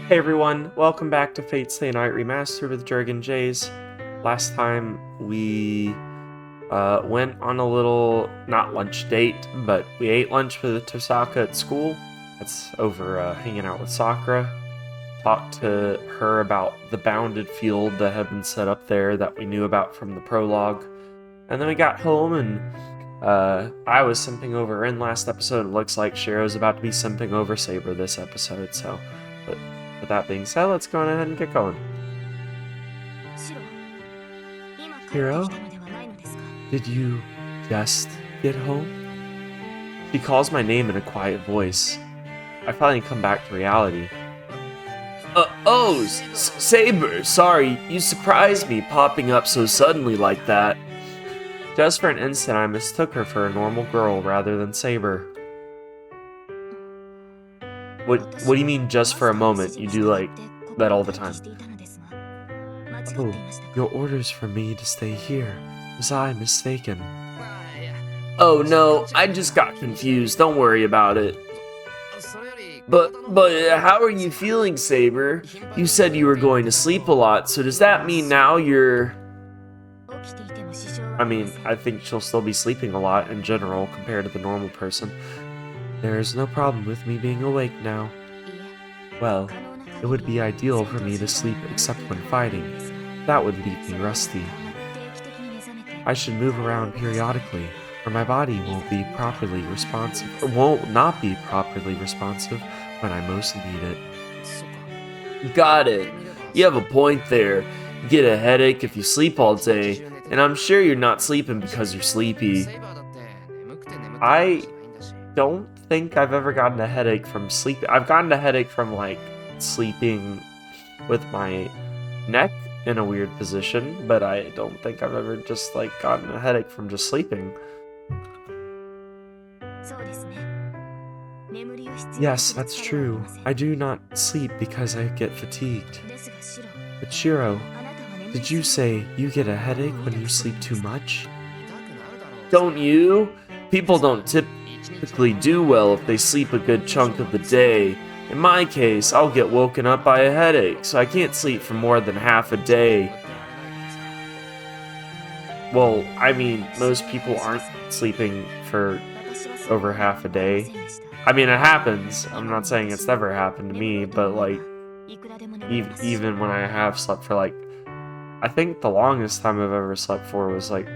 Hey everyone, welcome back to Fate Stay Night Remastered with Dragon Jays. Last time we went on a little, not lunch date, but we ate lunch with Tosaka at school. That's over hanging out with Sakura. Talked to her about the bounded field that had been set up there that we knew about from the prologue. And then we got home and I was simping over Rin last episode. It looks like Shirou's about to be simping over Saber this episode, so... But with that being said, let's go ahead and get going. Shirou, did you just get home? She calls my name in a quiet voice. I finally come back to reality. Saber, sorry, you surprised me popping up so suddenly like that. Just for an instant, I mistook her for a normal girl rather than Saber. What do you mean just for a moment? You do like that all the time. Oh, your orders for me to stay here. Was I mistaken? Oh no, I just got confused. Don't worry about it. But how are you feeling, Saber? You said you were going to sleep a lot, so does that mean now you're... I mean, I think she'll still be sleeping a lot in general compared to the normal person. There is no problem with me being awake now. Well, it would be ideal for me to sleep except when fighting. That would leave me rusty. I should move around periodically, or my body won't not be properly responsive when I most need it. Got it. You have a point there. You get a headache if you sleep all day, and I'm sure you're not sleeping because you're sleepy. I don't think I've ever gotten a headache from sleeping. I've gotten a headache from like sleeping with my neck in a weird position, but I don't think I've ever just like gotten a headache from just sleeping. Yes, that's true. I do not sleep because I get fatigued. But Shirou, did you say you get a headache when you sleep too much? Don't you? People don't typically do well if they sleep a good chunk of the day. In my case, I'll get woken up by a headache, so I can't sleep for more than half a day. Well, I mean, most people aren't sleeping for over half a day. I mean, it happens. I'm not saying it's never happened to me, but like, even when I have slept for like, I think the longest time I've ever slept for was like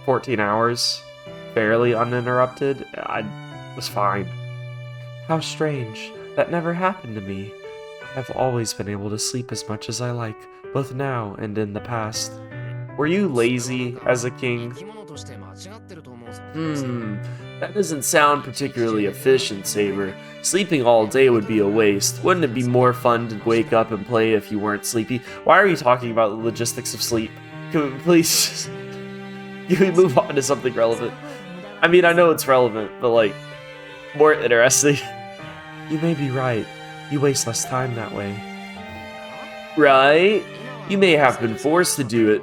14 hours. Fairly uninterrupted. I was fine. How strange. That never happened to me. I've always been able to sleep as much as I like, both now and in the past. Were you lazy as a king? That doesn't sound particularly efficient, Saber. Sleeping all day would be a waste. Wouldn't it be more fun to wake up and play if you weren't sleepy? Why are you talking about the logistics of sleep? Can we please... Can we move on to something relevant? I mean, I know it's relevant, but like, more interesting. You may be right. You waste less time that way. Right? You may have been forced to do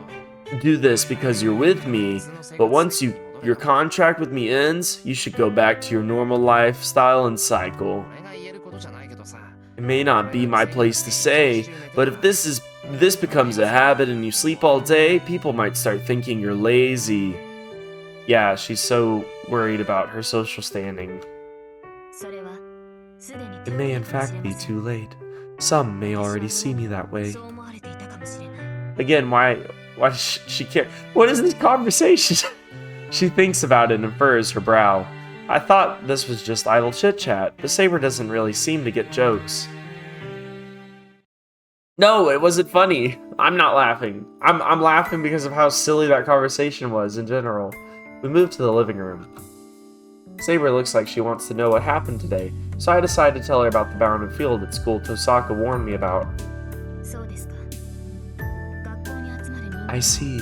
this because you're with me, but once your contract with me ends, you should go back to your normal lifestyle and cycle. It may not be my place to say, but if this becomes a habit and you sleep all day, people might start thinking you're lazy. Yeah, she's so worried about her social standing. It may in fact be too late. Some may already see me that way. Again, why does she care? What is this conversation? She thinks about it and furrows her brow. I thought this was just idle chit-chat, but Saber doesn't really seem to get jokes. No, it wasn't funny. I'm not laughing. I'm laughing because of how silly that conversation was in general. We moved to the living room. Saber looks like she wants to know what happened today, so I decided to tell her about the bounded field at school Tosaka warned me about. I see.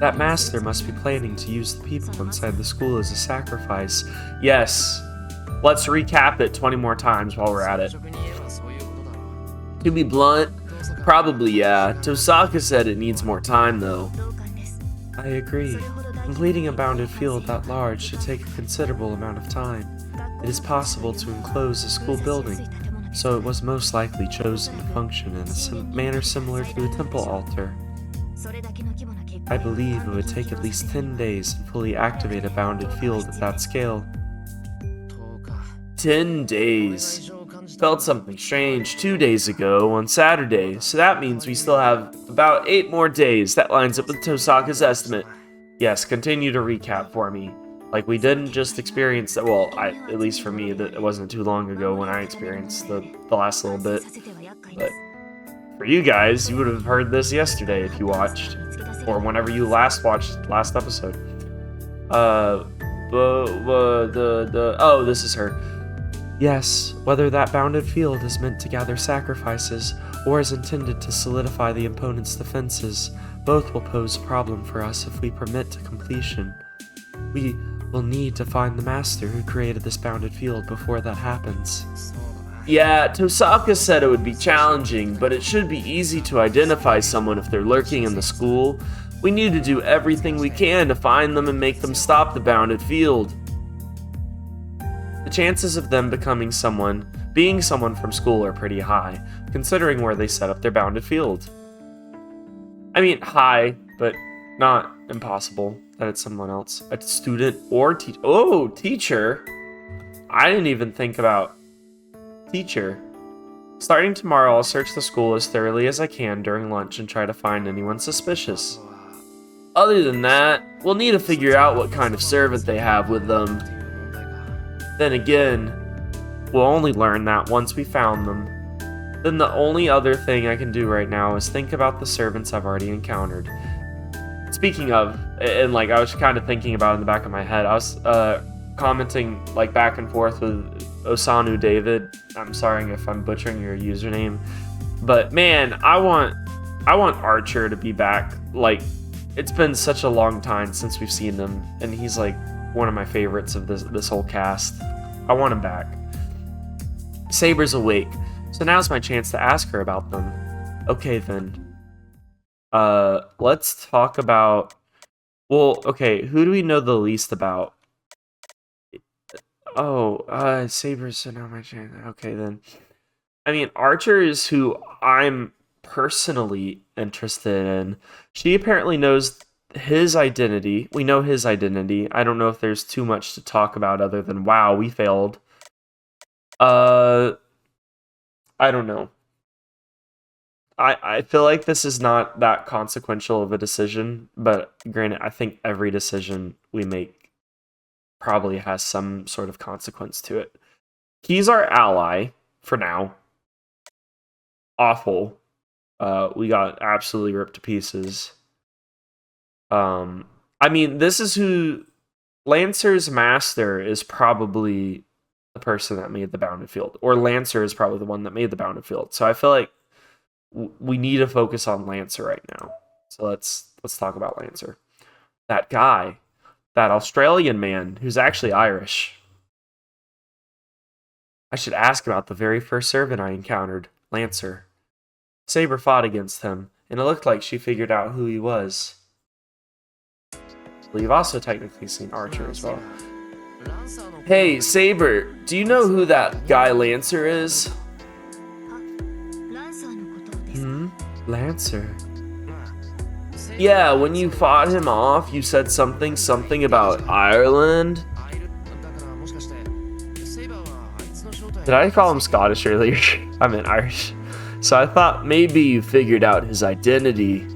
That master must be planning to use the people inside the school as a sacrifice. Yes. Let's recap it 20 more times while we're at it. To be blunt, probably yeah. Tosaka said it needs more time though. I agree. Completing a bounded field that large should take a considerable amount of time. It is possible to enclose a school building, so it was most likely chosen to function in a manner similar to a temple altar. I believe it would take at least 10 days to fully activate a bounded field at that scale. 10 days. Felt something strange 2 days ago on Saturday, so that means we still have about 8 more days. That lines up with Tosaka's estimate. Yes, continue to recap for me. Like, we didn't just experience that, well, at least for me, that it wasn't too long ago when I experienced the last little bit. But for you guys, you would have heard this yesterday if you watched, or whenever you last watched last episode. Oh, this is her. Yes, whether that bounded field is meant to gather sacrifices, or is intended to solidify the opponent's defenses, both will pose a problem for us if we permit to completion. We will need to find the master who created this bounded field before that happens. Yeah, Tosaka said it would be challenging, but it should be easy to identify someone if they're lurking in the school. We need to do everything we can to find them and make them stop the bounded field. The chances of them being someone from school are pretty high, considering where they set up their bounded field. I mean, high, but not impossible that it's someone else. A student or teacher. Oh, teacher! I didn't even think about teacher. Starting tomorrow, I'll search the school as thoroughly as I can during lunch and try to find anyone suspicious. Other than that, we'll need to figure out what kind of servant they have with them. Then again, we'll only learn that once we found them. Then the only other thing I can do right now is think about the servants I've already encountered. Speaking of, and like I was kind of thinking about it in the back of my head, I was commenting like back and forth with Osanu David. I'm sorry if I'm butchering your username, but man, I want Archer to be back. Like, it's been such a long time since we've seen him, and he's like one of my favorites of this whole cast. I want him back. Saber's awake, so now's my chance to ask her about them. Okay then. Let's talk about... Well, okay, who do we know the least about? Oh, Saber's, so now my chance. Okay then. I mean, Archer is who I'm personally interested in. She apparently knows his identity. We know his identity. I don't know if there's too much to talk about other than, wow, we failed. I don't know. I feel like this is not that consequential of a decision, but granted, I think every decision we make probably has some sort of consequence to it. He's our ally for now. Awful. We got absolutely ripped to pieces. I mean, this is who... Lancer's master is probably the person that made the bounded field. Or Lancer is probably the one that made the bounded field. So I feel like we need to focus on Lancer right now. So let's talk about Lancer. That guy. That Australian man who's actually Irish. I should ask about the very first servant I encountered, Lancer. Saber fought against him, and it looked like she figured out who he was. Well, you've also technically seen Archer as well. Hey, Saber, do you know who that guy Lancer is? Lancer? Yeah, when you fought him off, you said something about Ireland? Did I call him Scottish earlier? I meant Irish. So I thought maybe you figured out his identity.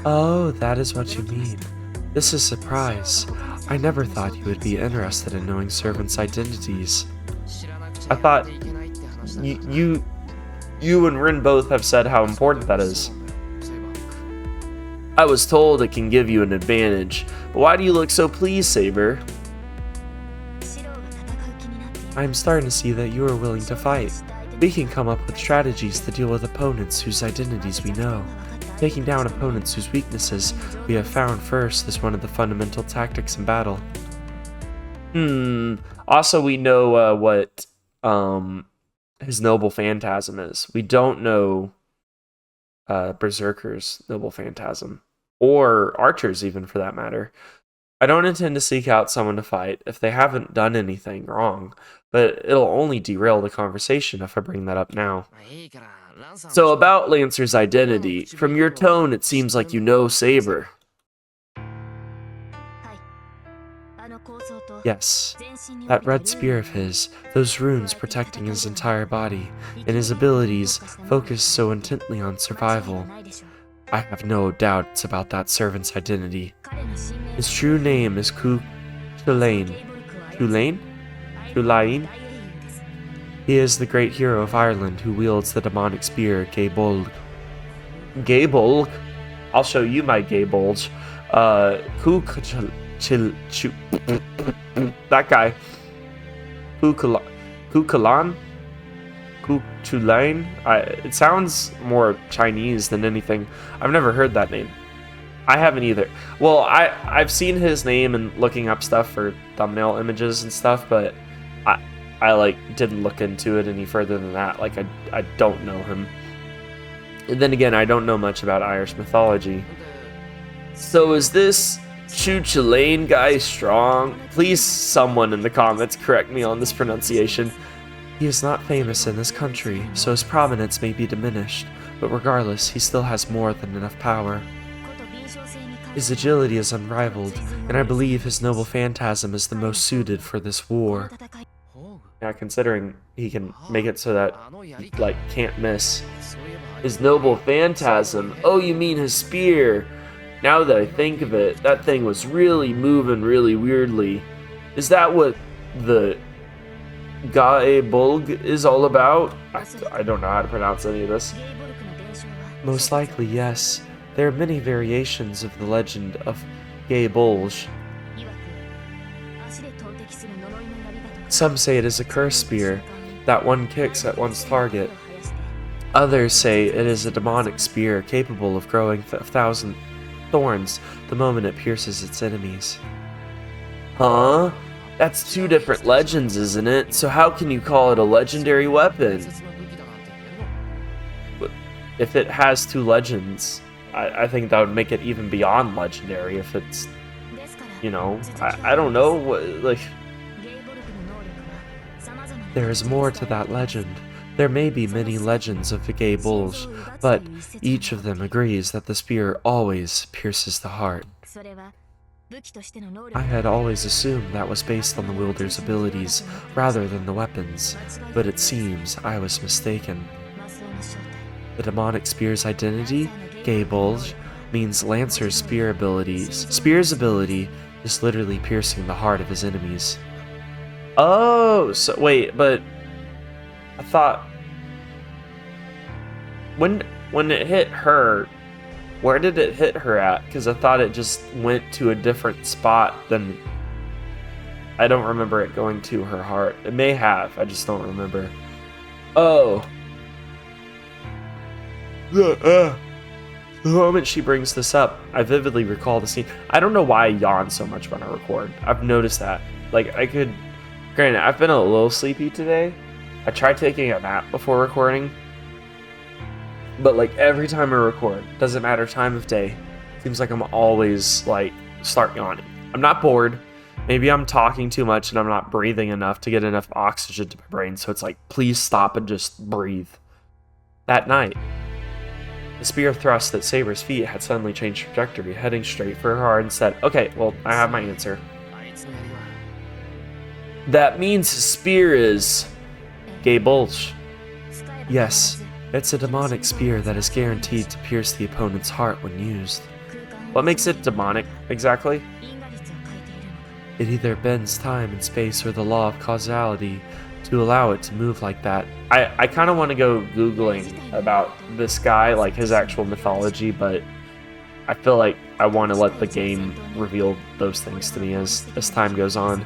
Oh, that is what you mean. This is a surprise. I never thought you would be interested in knowing servants' identities. I thought you and Rin both have said how important that is. I was told it can give you an advantage, but why do you look so pleased, Saber? I'm starting to see that you are willing to fight. We can come up with strategies to deal with opponents whose identities we know. Taking down opponents whose weaknesses we have found first is one of the fundamental tactics in battle. Also, we know what his noble phantasm is. We don't know Berserker's noble phantasm, or Archer's even for that matter. I don't intend to seek out someone to fight if they haven't done anything wrong, but it'll only derail the conversation if I bring that up now. So about Lancer's identity, from your tone it seems like you know Saber. Yes, that red spear of his, those runes protecting his entire body, and his abilities focused so intently on survival. I have no doubts about that servant's identity. His true name is Chulain. Chulain? Chulain? He is the great hero of Ireland who wields the demonic spear Gaybolg. Gaybolg? I'll show you my Gaybolg. That guy. Kukalan? Kuchulain? It sounds more Chinese than anything. I've never heard that name. I haven't either. Well, I've seen his name and looking up stuff for thumbnail images and stuff, but I like didn't look into it any further than that. Like I don't know him. And then again, I don't know much about Irish mythology. So is this Chulain guy strong? Please someone in the comments correct me on this pronunciation. He is not famous in this country, so his prominence may be diminished, but regardless, he still has more than enough power. His agility is unrivaled, and I believe his noble phantasm is the most suited for this war. Yeah, considering he can make it so that he, like, can't miss. His noble phantasm? Oh, you mean his spear? Now that I think of it, that thing was really moving really weirdly. Is that what the Gae-Bulg is all about? I don't know how to pronounce any of this. Most likely, yes. There are many variations of the legend of Gae-Bulg. Some say it is a curse spear, that one kicks at one's target. Others say it is a demonic spear capable of growing 1,000 thorns the moment it pierces its enemies. Huh? That's two different legends, isn't it? So how can you call it a legendary weapon? If it has two legends, I think that would make it even beyond legendary if it's, you know, I don't know, like... There is more to that legend. There may be many legends of the Gae-Bulg, but each of them agrees that the spear always pierces the heart. I had always assumed that was based on the wielder's abilities rather than the weapons, but it seems I was mistaken. The demonic spear's identity, Gae-Bulg, means Lancer's spear abilities. Spear's ability is literally piercing the heart of his enemies. Oh, so wait, but I thought when it hit her, where did it hit her at? Because I thought it just went to a different spot than... I don't remember it going to her heart. It may have, I just don't remember. Oh. The moment she brings this up, I vividly recall the scene. I don't know why I yawn so much when I record. I've noticed that. Like, I could... Granted, I've been a little sleepy today. I tried taking a nap before recording. But, like, every time I record, doesn't matter time of day, seems like I'm always, like, start yawning. I'm not bored. Maybe I'm talking too much and I'm not breathing enough to get enough oxygen to my brain. So it's like, please stop and just breathe. That night, the spear thrust at Saber's feet had suddenly changed trajectory, heading straight for her heart, and said, okay, well, I have my answer. That means his spear is... Gae-Bulg. Yes, it's a demonic spear that is guaranteed to pierce the opponent's heart when used. What makes it demonic, exactly? It either bends time and space or the law of causality to allow it to move like that. I kind of want to go Googling about this guy, like his actual mythology, but I feel like I want to let the game reveal those things to me as time goes on.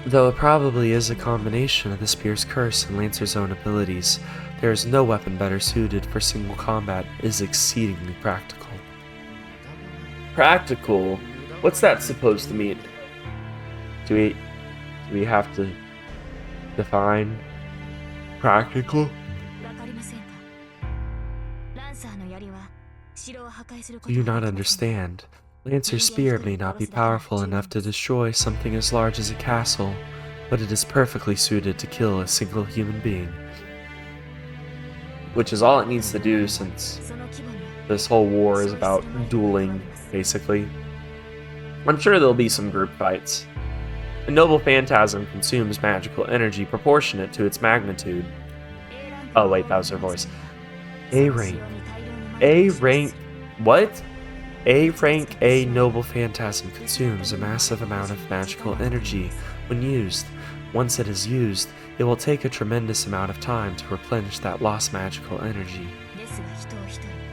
Though it probably is a combination of the spear's curse and Lancer's own abilities, there is no weapon better suited for single combat. It is exceedingly practical. Practical? What's that supposed to mean? Do we have to define practical? Do you not understand? Lancer's spear may not be powerful enough to destroy something as large as a castle, but it is perfectly suited to kill a single human being. Which is all it needs to do, since this whole war is about dueling, basically. I'm sure there'll be some group fights. A noble phantasm consumes magical energy proportionate to its magnitude. Oh wait, that was her voice. A rank. What? A noble phantasm consumes a massive amount of magical energy when used. Once it is used, it will take a tremendous amount of time to replenish that lost magical energy.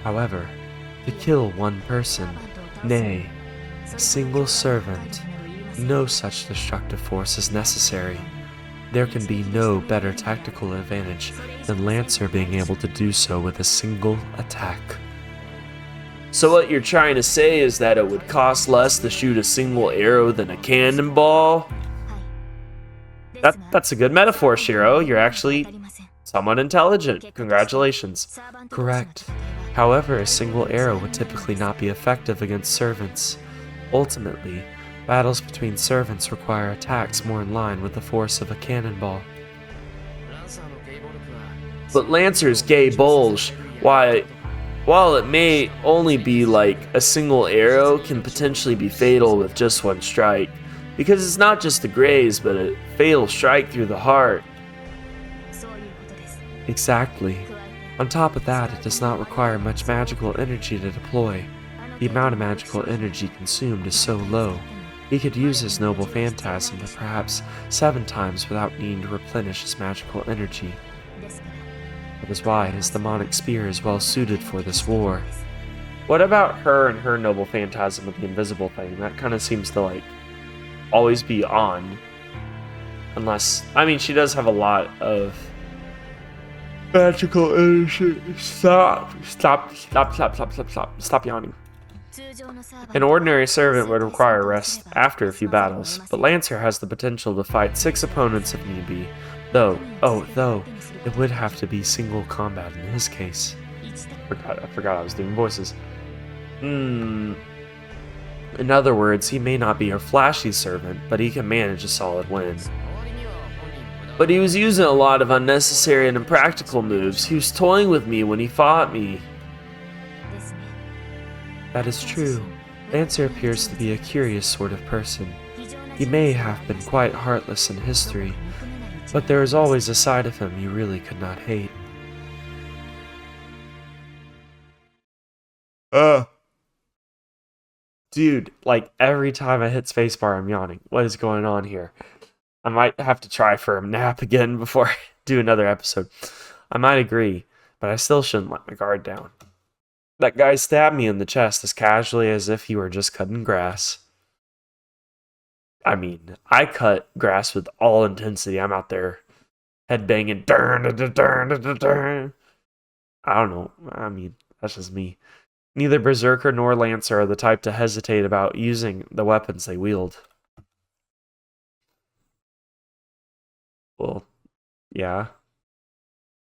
However, to kill one person, nay, a single servant, no such destructive force is necessary. There can be no better tactical advantage than Lancer being able to do so with a single attack. So what you're trying to say is that it would cost less to shoot a single arrow than a cannonball? That's a good metaphor, Shirou. You're actually somewhat intelligent. Congratulations. Correct. However, a single arrow would typically not be effective against servants. Ultimately, battles between servants require attacks more in line with the force of a cannonball. But Lancer's gay bulge, while it may only be like a single arrow, can potentially be fatal with just one strike. Because it's not just a graze, but a fatal strike through the heart. Exactly. On top of that, it does not require much magical energy to deploy. The amount of magical energy consumed is so low. He could use his noble phantasm to perhaps 7 times without needing to replenish his magical energy. That is why his demonic spear is well suited for this war. What about her and her noble phantasm with the invisible thing? That kind of seems to like always be on. Unless, I mean, she does have a lot of magical energy. Stop yawning. An ordinary servant would require rest after a few battles, but Lancer has the potential to fight 6 opponents if need be. Though, it would have to be single combat in his case. I forgot I was doing voices. In other words, he may not be a flashy servant, but he can manage a solid win. But he was using a lot of unnecessary and impractical moves. He was toying with me when he fought me. That is true. Lancer appears to be a curious sort of person. He may have been quite heartless in history, but there is always a side of him you really could not hate. Dude, like every time I hit spacebar, I'm yawning. What is going on here? I might have to try for a nap again before I do another episode. I might agree, but I still shouldn't let my guard down. That guy stabbed me in the chest as casually as if he were just cutting grass. I mean, I cut grass with all intensity. I'm out there headbanging. I don't know. I mean, that's just me. Neither Berserker nor Lancer are the type to hesitate about using the weapons they wield. Well, yeah.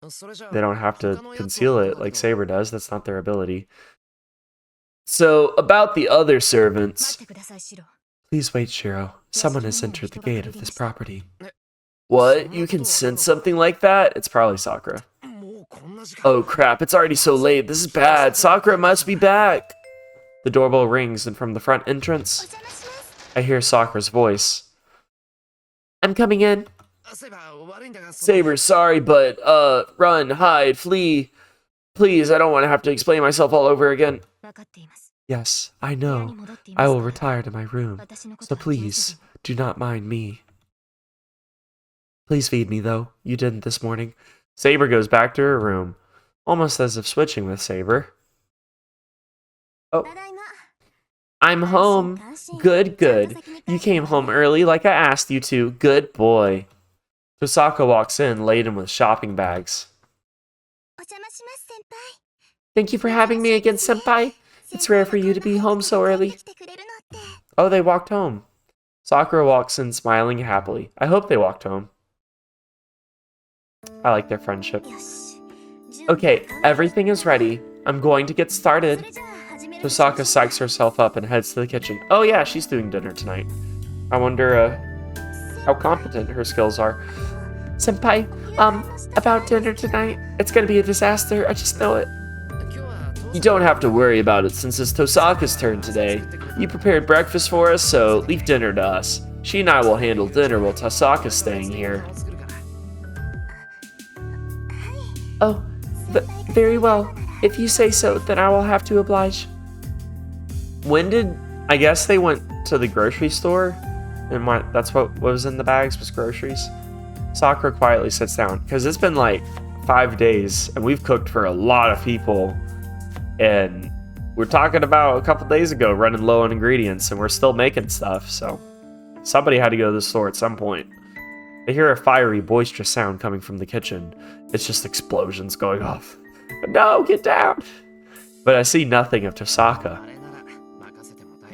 They don't have to conceal it like Saber does. That's not their ability. So, about the other servants. Please wait, Shirou. Someone has entered the gate of this property. What? You can sense something like that? It's probably Sakura. Oh crap, it's already so late. This is bad. Sakura must be back. The doorbell rings, and from the front entrance, I hear Sakura's voice. I'm coming in. Saber, sorry, but, run, hide, flee. Please, I don't want to have to explain myself all over again. Yes, I know. I will retire to my room, so please, do not mind me. Please feed me, though. You didn't this morning. Saber goes back to her room, almost as if switching with Saber. Oh. I'm home. Good, good. You came home early like I asked you to. Good boy. Tosaka walks in, laden with shopping bags. Thank you for having me again, Senpai. It's rare for you to be home so early. Oh, they walked home. Sakura walks in, smiling happily. I hope they walked home. I like their friendship. Okay, everything is ready. I'm going to get started. Tosaka psychs herself up and heads to the kitchen. Oh yeah, she's doing dinner tonight. I wonder, how competent her skills are. Senpai, about dinner tonight, it's gonna be a disaster, I just know it. You don't have to worry about it since it's Tosaka's turn today. You prepared breakfast for us, so leave dinner to us. She and I will handle dinner while Tosaka's staying here. Oh, very well. If you say so, then I will have to oblige. I guess they went to the grocery store, and that's what was in the bags was groceries. Sakura quietly sits down, because it's been like 5 days, and we've cooked for a lot of people, and we're talking about a couple days ago running low on ingredients, and we're still making stuff, so somebody had to go to the store at some point. I hear a fiery, boisterous sound coming from the kitchen. It's just explosions going off. No, get down! But I see nothing of Tosaka.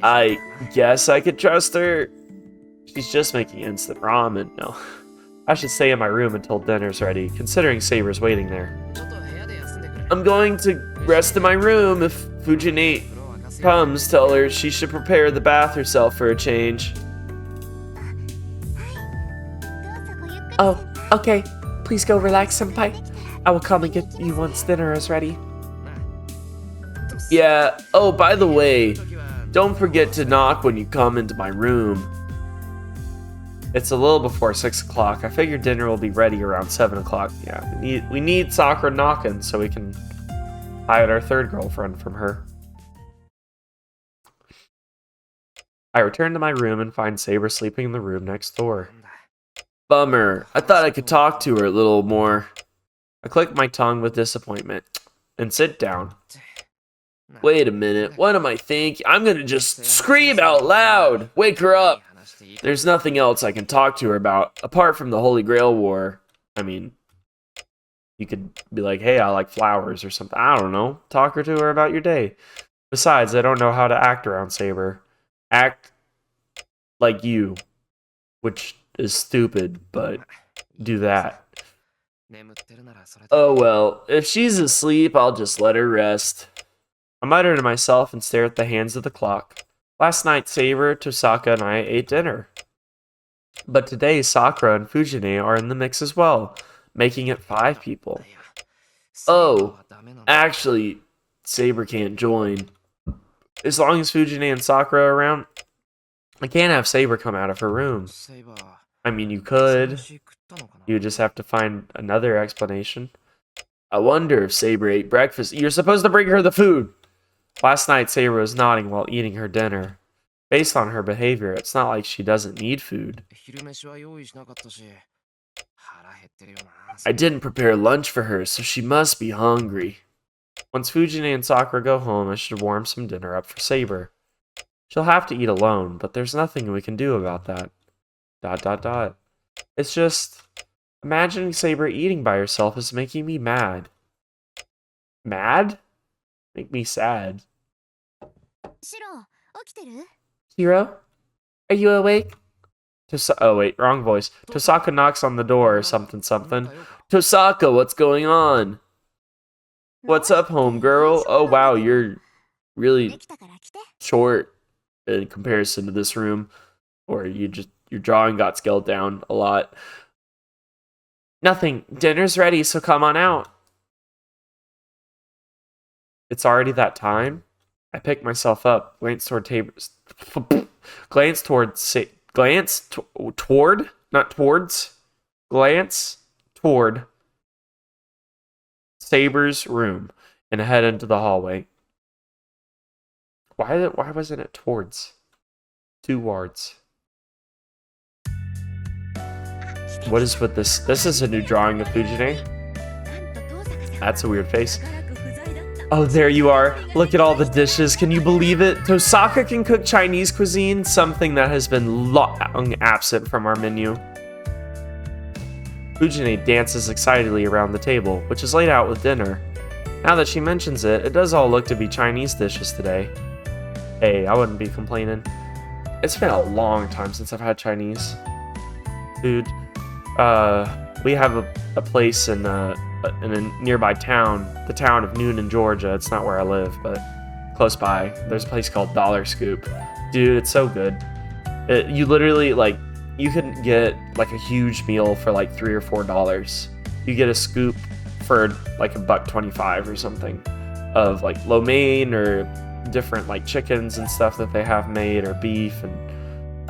I guess I could trust her. She's just making instant ramen. No. I should stay in my room until dinner's ready, considering Saber's waiting there. I'm going to rest in my room. If Fujine comes, tell her she should prepare the bath herself for a change. Oh, okay. Please go relax, Senpai. I will come and get you once dinner is ready. Yeah, oh, by the way, don't forget to knock when you come into my room. It's a little before 6 o'clock. I figure dinner will be ready around 7 o'clock. Yeah, we need Sakura knocking so we can hide our third girlfriend from her. I return to my room and find Saber sleeping in the room next door. Bummer. I thought I could talk to her a little more. I click my tongue with disappointment and sit down. Wait a minute, what am I thinking? I'm gonna just scream out loud! Wake her up! There's nothing else I can talk to her about, apart from the Holy Grail War. I mean, you could be like, hey, I like flowers or something. I don't know. Talk to her about your day. Besides, I don't know how to act around Saber. Act like you, which is stupid, but do that. Oh well, if she's asleep, I'll just let her rest. I mutter to myself and stare at the hands of the clock. Last night, Saber, Tosaka, and I ate dinner. But today, Sakura and Fujine are in the mix as well, making it 5 people. Oh, actually, Saber can't join. As long as Fujine and Sakura are around, I can't have Saber come out of her room. I mean, you could. You just have to find another explanation. I wonder if Saber ate breakfast. You're supposed to bring her the food! Last night, Saber was nodding while eating her dinner. Based on her behavior, it's not like she doesn't need food. I didn't prepare lunch for her, so she must be hungry. Once Fujine and Sakura go home, I should warm some dinner up for Saber. She'll have to eat alone, but there's nothing we can do about that. ... It's just... imagining Saber eating by herself is making me mad. Mad? Make me sad. Shirou, are you awake? Oh wait, wrong voice. Tosaka knocks on the door or something. Tosaka, what's going on? What's up, homegirl? Oh wow, you're really short in comparison to this room. Or your drawing got scaled down a lot. Nothing. Dinner's ready, so come on out. It's already that time? I pick myself up, glance toward Saber's room and head into the hallway. Why wasn't it towards? Towards. What is with this? This is a new drawing of Fujine. That's a weird face. Oh, there you are. Look at all the dishes. Can you believe it? Tosaka can cook Chinese cuisine, something that has been long absent from our menu. Fujine dances excitedly around the table, which is laid out with dinner. Now that she mentions it, it does all look to be Chinese dishes today. Hey, I wouldn't be complaining. It's been a long time since I've had Chinese food. We have a place in a nearby town, the town of Noonan, Georgia. It's not where I live, but close by. There's a place called Dollar Scoop. Dude, it's so good. You literally, like, you can get like a huge meal for like $3 or $4. You get a scoop for like $1.25 or something of like lo mein or different like chickens and stuff that they have made, or beef. And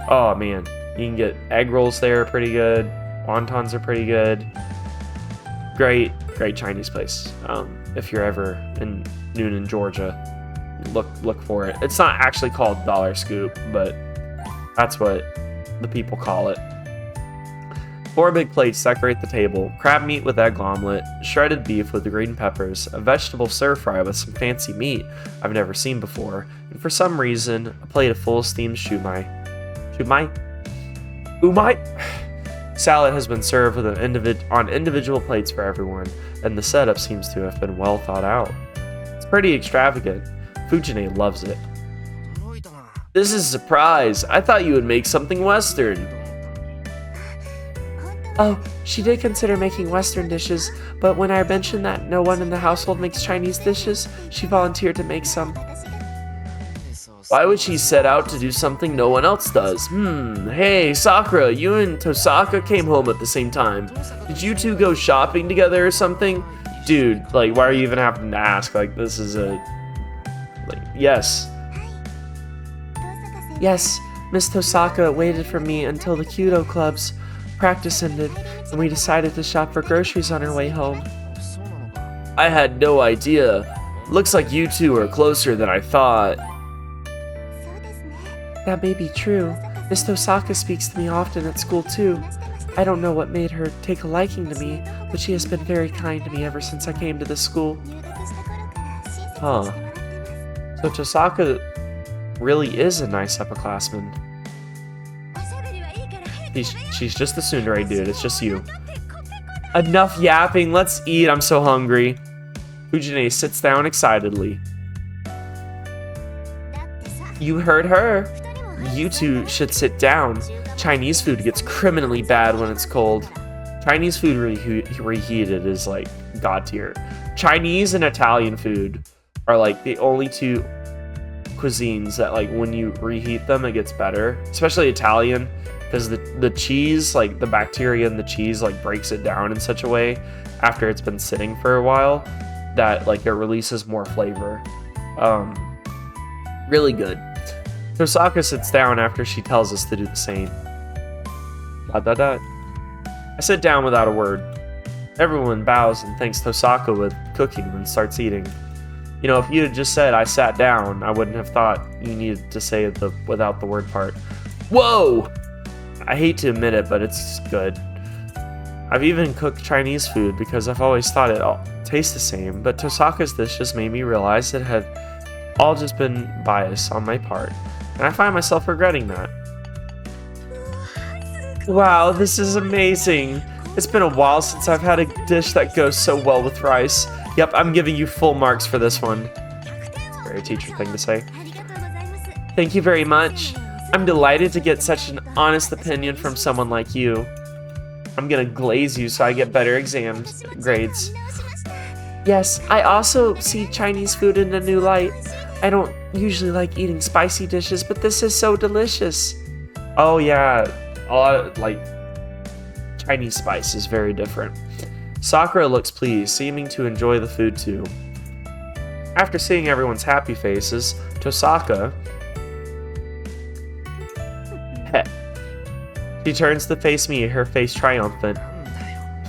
oh man, you can get egg rolls there, pretty good. Wontons are pretty good. Great Chinese place. If you're ever in Noonan, Georgia, look for it. It's not actually called Dollar Scoop, but that's what the people call it. 4 big plates decorate the table: crab meat with egg omelet, shredded beef with green peppers, a vegetable stir-fry with some fancy meat I've never seen before, and for some reason, a plate of full steamed shumai. Umai? Salad has been served with on individual plates for everyone, and the setup seems to have been well thought out. It's pretty extravagant. Fujine loves it. This is a surprise. I thought you would make something Western. Oh, she did consider making Western dishes, but when I mentioned that no one in the household makes Chinese dishes, she volunteered to make some. Why would she set out to do something no one else does? Hey, Sakura, you and Tosaka came home at the same time. Did you two go shopping together or something? Dude, like, why are you even having to ask? Like, this is a... Like, yes. Yes, Miss Tosaka waited for me until the Kyudo club's practice ended, and we decided to shop for groceries on our way home. I had no idea. Looks like you two are closer than I thought. That may be true. Miss Tosaka speaks to me often at school too. I don't know what made her take a liking to me, but she has been very kind to me ever since I came to this school. Huh. So Tosaka really is a nice upperclassman. She's just a tsundere, dude. It's just you. Enough yapping. Let's eat. I'm so hungry. Fujine sits down excitedly. You heard her. You two should sit down. Chinese food gets criminally bad when it's cold. Chinese food reheated is like god tier. Chinese and Italian food are like the only two cuisines that like when you reheat them it gets better. Especially Italian, because the cheese, like the bacteria in the cheese like breaks it down in such a way after it's been sitting for a while that like it releases more flavor. Really good. Tosaka sits down after she tells us to do the same. I sit down without a word. Everyone bows and thanks Tosaka with cooking and starts eating. You know, if you had just said I sat down, I wouldn't have thought you needed to say the without the word part. Whoa! I hate to admit it, but it's good. I've even cooked Chinese food because I've always thought it all tastes the same, but Tosaka's dish just made me realize it had all just been bias on my part, and I find myself regretting that. Wow, this is amazing. It's been a while since I've had a dish that goes so well with rice. Yep, I'm giving you full marks for this one. It's a very teacher thing to say. Thank you very much. I'm delighted to get such an honest opinion from someone like you. I'm gonna glaze you so I get better exam grades. Yes, I also see Chinese food in a new light. I don't usually like eating spicy dishes, but this is so delicious. Oh yeah, a lot of like Chinese spice is very different. Sakura looks pleased, seeming to enjoy the food too. After seeing everyone's happy faces, Tosaka... She turns to face me, her face triumphant.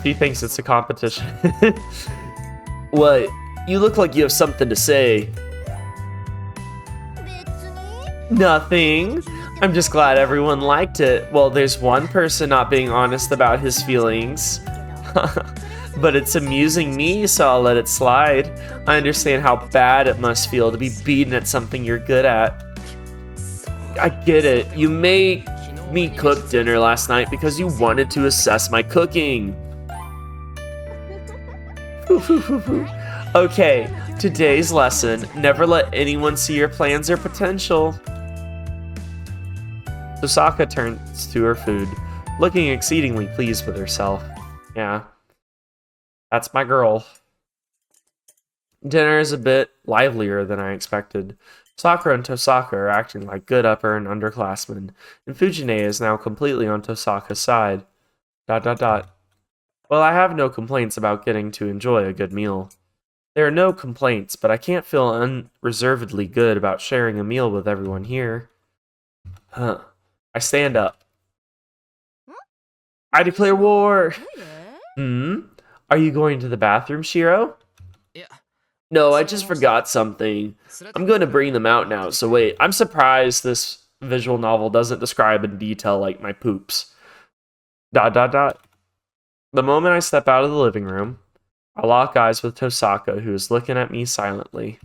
She thinks it's a competition. What? You look like you have something to say. Nothing. I'm just glad everyone liked it. Well, there's one person not being honest about his feelings. But it's amusing me, so I'll let it slide. I understand how bad it must feel to be beaten at something you're good at. I get it. You made me cook dinner last night because you wanted to assess my cooking. Okay, today's lesson: never let anyone see your plans or potential. Tosaka turns to her food, looking exceedingly pleased with herself. Yeah, that's my girl. Dinner is a bit livelier than I expected. Sakura and Tosaka are acting like good upper and underclassmen, and Fujine is now completely on Tosaka's side. Dot dot dot. Well, I have no complaints about getting to enjoy a good meal. There are no complaints, but I can't feel unreservedly good about sharing a meal with everyone here. Huh. I stand up. I declare war! Hmm? Are you going to the bathroom, Shirou? No, I just forgot something. I'm going to bring them out now, so wait. I'm surprised this visual novel doesn't describe in detail like my poops. Dot dot dot. The moment I step out of the living room, I lock eyes with Tosaka, who is looking at me silently.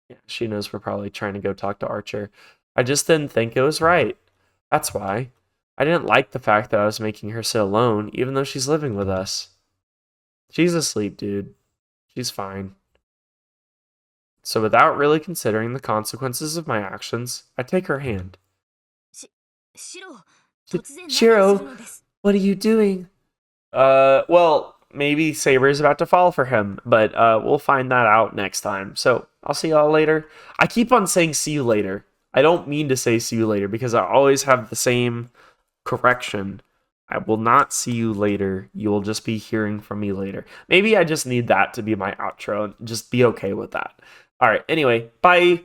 Yeah, she knows we're probably trying to go talk to Archer. I just didn't think it was right. That's why. I didn't like the fact that I was making her sit alone, even though she's living with us. She's asleep, dude. She's fine. So without really considering the consequences of my actions, I take her hand. Shirou, what are you doing? Well, maybe Saber is about to fall for him, but we'll find that out next time. So I'll see y'all later. I keep on saying see you later. I don't mean to say see you later because I always have the same correction. I will not see you later. You will just be hearing from me later. Maybe I just need that to be my outro and just be okay with that. All right, anyway, bye.